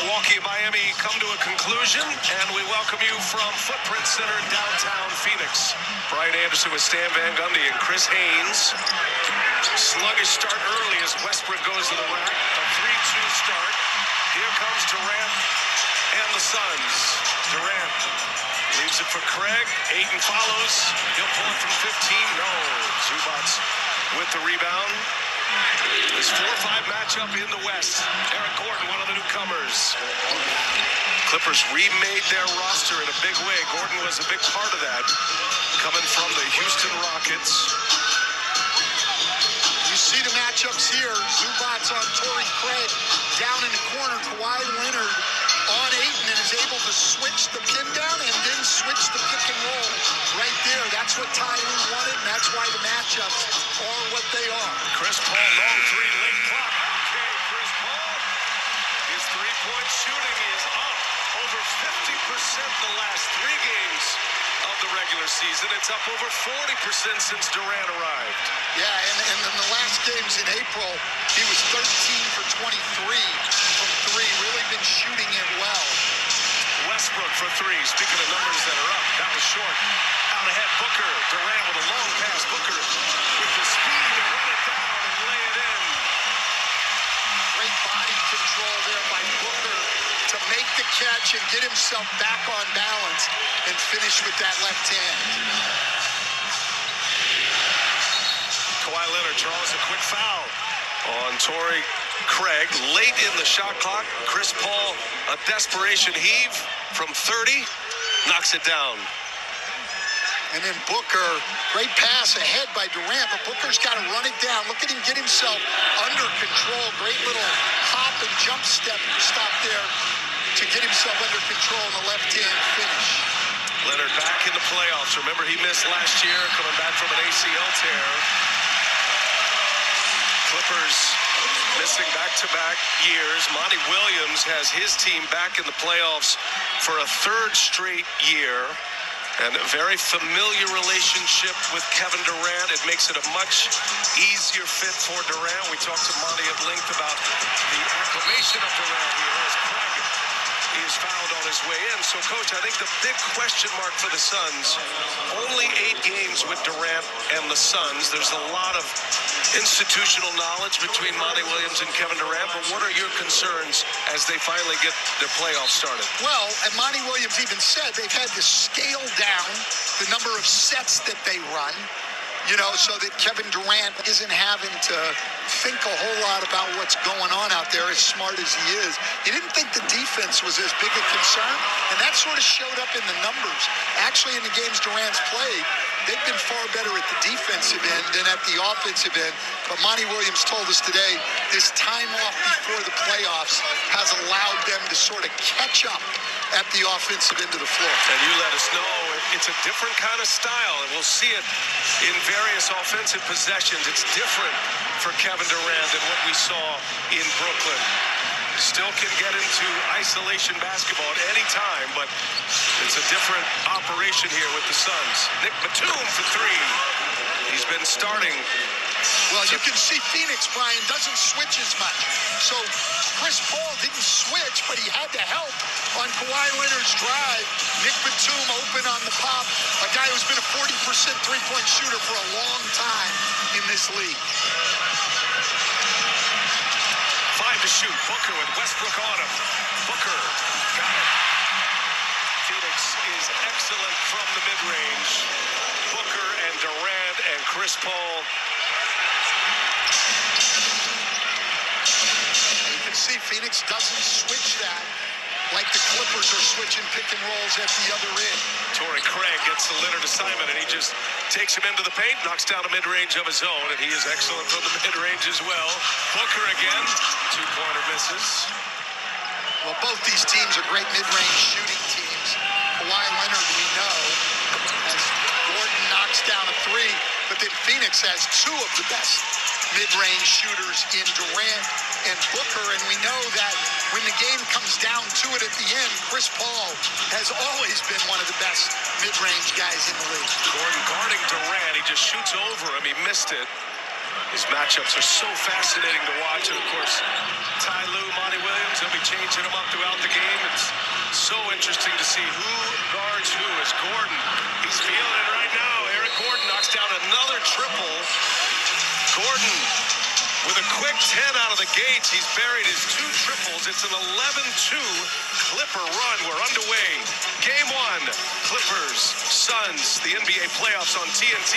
Milwaukee and Miami come to a conclusion, and we welcome you from Footprint Center, downtown Phoenix. Brian Anderson with Stan Van Gundy and Chris Haynes. Sluggish start early as Westbrook goes to the rack. A 3-2 start. Here comes Durant and the Suns. Durant leaves it for Craig. Ayton follows. He'll pull it from 15. No. Zubac with the rebound. This 4-5 matchup in the West. Eric Gordon, one of the newcomers. Clippers remade their roster in a big way. Gordon was a big part of that, coming from the Houston Rockets. You see the matchups here. Zubac on Torrey Craig. Down in the corner, Kawhi Leonard on Ayton and is able to switch the pin down and then switch the pick and roll right there. That's what Ty Lue wanted, and that's why the matchups are what they are. Chris Paul, long three, late clock. Okay, Chris Paul. His three-point shooting is up over 50% the last 3 games of the regular season. It's up over 40% since Durant arrived. Yeah, and in the last games in April, he was 13 for 23 from 3. Really been shooting it well. Westbrook for 3. Speaking of numbers that are up, that was short. Out ahead, Booker. Durant with a long pass. Booker with the speed to run it down and lay it in. Great body control there by Booker to make the catch and get himself back on balance and finish with that left hand. Kawhi Leonard draws a quick foul on Torrey Craig. Late in the shot clock, Chris Paul, a desperation heave from 30, knocks it down. And then Booker, great pass ahead by Durant, but Booker's got to run it down. Look at him get himself under control. Great little hop and jump stop there to get himself under control in the left-hand finish. Leonard back in the playoffs. Remember, he missed last year, coming back from an ACL tear. Clippers missing back-to-back years. Monty Williams has his team back in the playoffs for a 3rd straight year. And a very familiar relationship with Kevin Durant. It makes it a much easier fit for Durant. We talked to Monty at length about the acclimation of Durant here as Craig is fouled on his way in. So, Coach, I think the big question mark for the Suns, only 8 games with Durant and the Suns. There's a lot of institutional knowledge between Monty Williams and Kevin Durant, but what are your concerns as they finally get their playoffs started? Well, and Monty Williams even said they've had to scale down the number of sets that they run, so that Kevin Durant isn't having to think a whole lot about what's going on out there, as smart as he is. He didn't think the defense was as big a concern, and that sort of showed up in the numbers. Actually, in the games Durant's played, they've been far better at the defensive end than at the offensive end. But Monty Williams told us today this time off before the playoffs has allowed them to sort of catch up at the offensive end of the floor. And you let us know it's a different kind of style, and we'll see it in various offensive possessions. It's different for Kevin Durant than what we saw in Brooklyn. Still can get into isolation basketball at any time, but it's a different operation here with the Suns. Nick Batum for 3. He's been starting. Well, you can see Phoenix, Brian, doesn't switch as much. So Chris Paul didn't switch, but he had to help on Kawhi Leonard's drive. Nick Batum open on the pop, a guy who's been a 40% three-point shooter for a long time in this league. 5 to shoot. Booker with Westbrook on him. Booker got it. Phoenix is excellent from the mid-range. Booker and Durant and Chris Paul. You can see Phoenix doesn't switch that like the Clippers are switching pick and rolls at the other end. Torrey Craig gets the Leonard assignment, and he just takes him into the paint, knocks down a mid-range of his own, and he is excellent from the mid-range as well. Booker again, 2-pointer misses. Well, both these teams are great mid-range shooting teams. Kawhi Leonard, we know, as Gordon knocks down a 3, but then Phoenix has 2 of the best mid-range shooters in Durant and Booker, and we know that when the game comes down to it at the end, Chris Paul has always been one of the best mid-range guys in the league. Gordon guarding Durant, he just shoots over him, he missed it. His matchups are so fascinating to watch, and of course, Ty Lue, Monty Williams, they'll be be changing them up throughout the game. It's so interesting to see who guards who. As Gordon, he's feeling it right now. Eric Gordon knocks down another triple. Gordon with a quick 10 out of the gates. He's buried his 2 triples. It's an 11-2 Clipper run. We're underway. Game 1, Clippers, Suns, the NBA playoffs on TNT.